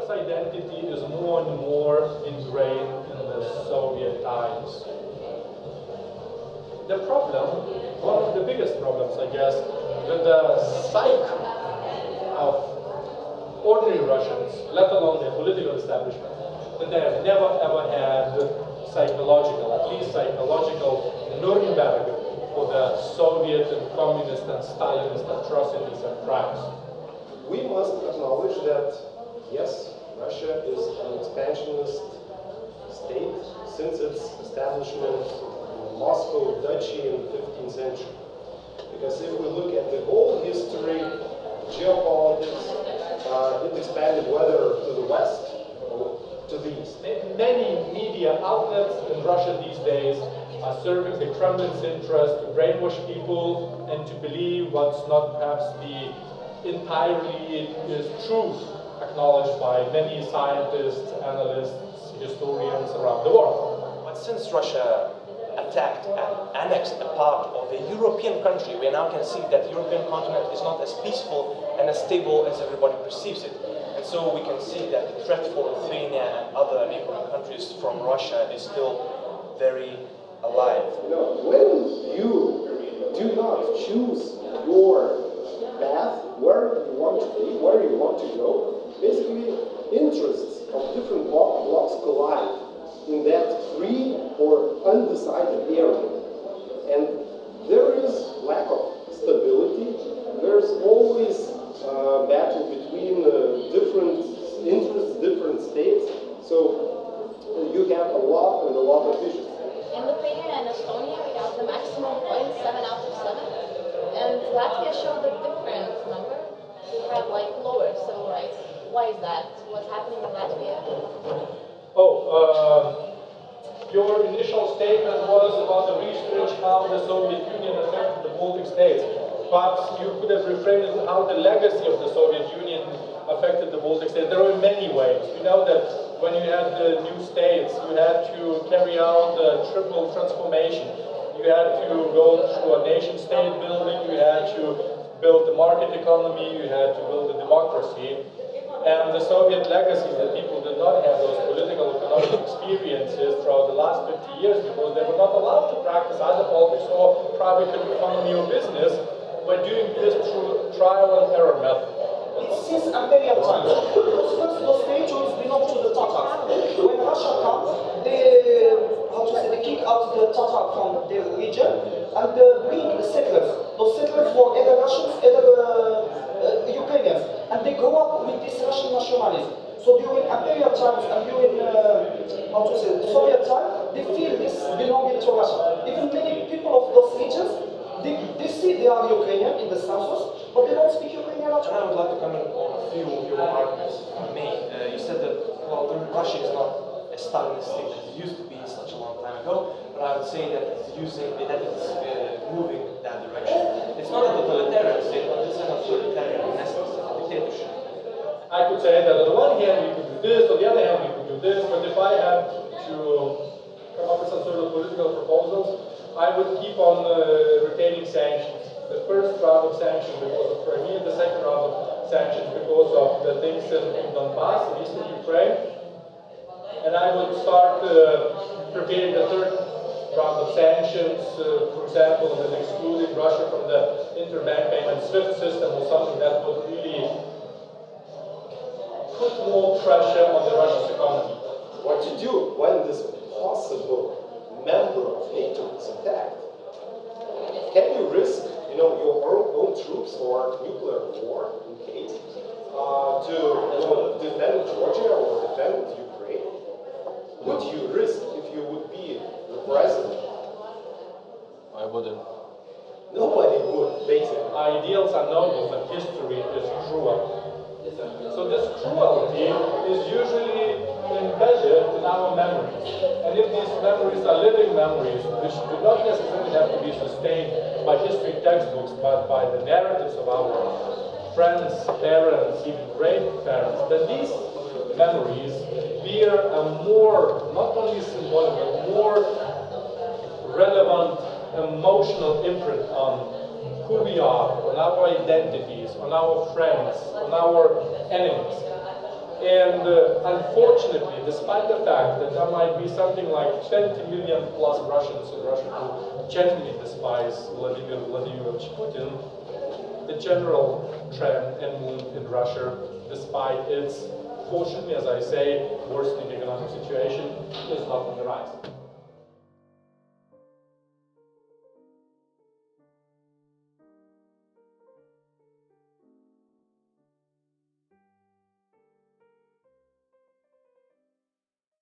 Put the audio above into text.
Russia's identity is more and more ingrained in the Soviet times. The problem, one of the biggest problems, I guess, with the psyche of ordinary Russians, let alone the political establishment, that they have never ever had psychological, at least psychological Nuremberg for the Soviet and communist and Stalinist atrocities and crimes. We must acknowledge that, yes, Russia is an expansionist state since its establishment in Moscow Duchy in the 15th century. Because if we look at the whole history, geopolitics, it expanded whether to the west or to the east. Many media outlets in Russia these days are serving the Kremlin's interest to brainwash people and to believe what's not perhaps the entirely is truth acknowledged by many scientists, analysts, historians around the world. But since Russia attacked and annexed a part of a European country, we now can see that the European continent is not as peaceful and as stable as everybody perceives it. And so we can see that the threat for Lithuania and other neighboring countries from Russia is still very alive. You know, when you do not choose your path, where you want to be, where you want to go, basically interests of different blocks collide in that free or undecided area. And there is lack of stability. There's always a battle between different interests, different states. So you have a lot of issues. In Lithuania and Estonia, we got the maximum points, 7 out of 7. And Latvia showed a different number. We had like lower, so like, why is that? What's happening in Latvia? Your initial statement was about the research how the Soviet Union affected the Baltic states. But you could have reframed it how the legacy of the Soviet Union affected the Baltic states. There were many ways. You know that when you had the new states, you had to carry out the triple transformation. You had to go through a nation-state building, you had to build the market economy, you had to build a democracy. And the Soviet legacy is that people did not have those political economic experiences throughout the last 50 years because they were not allowed to practice either politics or private economy or business. We're doing this through trial and error method. It's since imperial times. First, those territories belong to the Tatars. When Russia comes, they kick out the Tatar from their region and bring the settlers. Those settlers were either Russians, either Ukrainians, and they grow up with this Russian nationalism. So during imperial times and during Soviet time, they feel this belonging to Russia. Even many people of those regions, they see they are Ukrainian in the census, but they don't speak Ukrainian at all. And I would like to comment on a few of your arguments made. You said that, well, Russia is not a Stalinist state as it used to be such a long time ago, but I would say that it's moving that direction. It's not a totalitarian state, but it's an authoritarian in essence, a dictatorship. I could say that on the one hand we could do this, on the other hand we could do this, but if I had to come up with some sort of political proposals, I would keep on retaining sanctions. The first round of sanctions because of Crimea, the second round of sanctions because of the things in Donbass, in eastern Ukraine. And I would start preparing the third round of sanctions, for example, and excluding Russia from the interbank payment SWIFT system or something that would really put more pressure on the Russian economy. What to do when this possible member of NATO is attacked? Can you risk, your own troops or nuclear war in case to defend Georgia or defend Ukraine? Would you risk if you would be the president? I wouldn't. Nobody would, basically. Ideals are noble, but history is cruel. So this cruelty is usually embedded in our memories. And if these memories are living memories, which do not necessarily have to be sustained by history textbooks, but by the narratives of our friends, parents, even great-parents, then these memories bear a more, not only symbolic, but more relevant emotional imprint on who we are, on our identities, on our friends, on our enemies. And unfortunately, despite the fact that there might be something like 20 million plus Russians in Russia who genuinely despise Vladimir Vladimirovich Putin, the general trend and mood in Russia, despite its, fortunately, as I say, worsening economic situation, is not on the rise.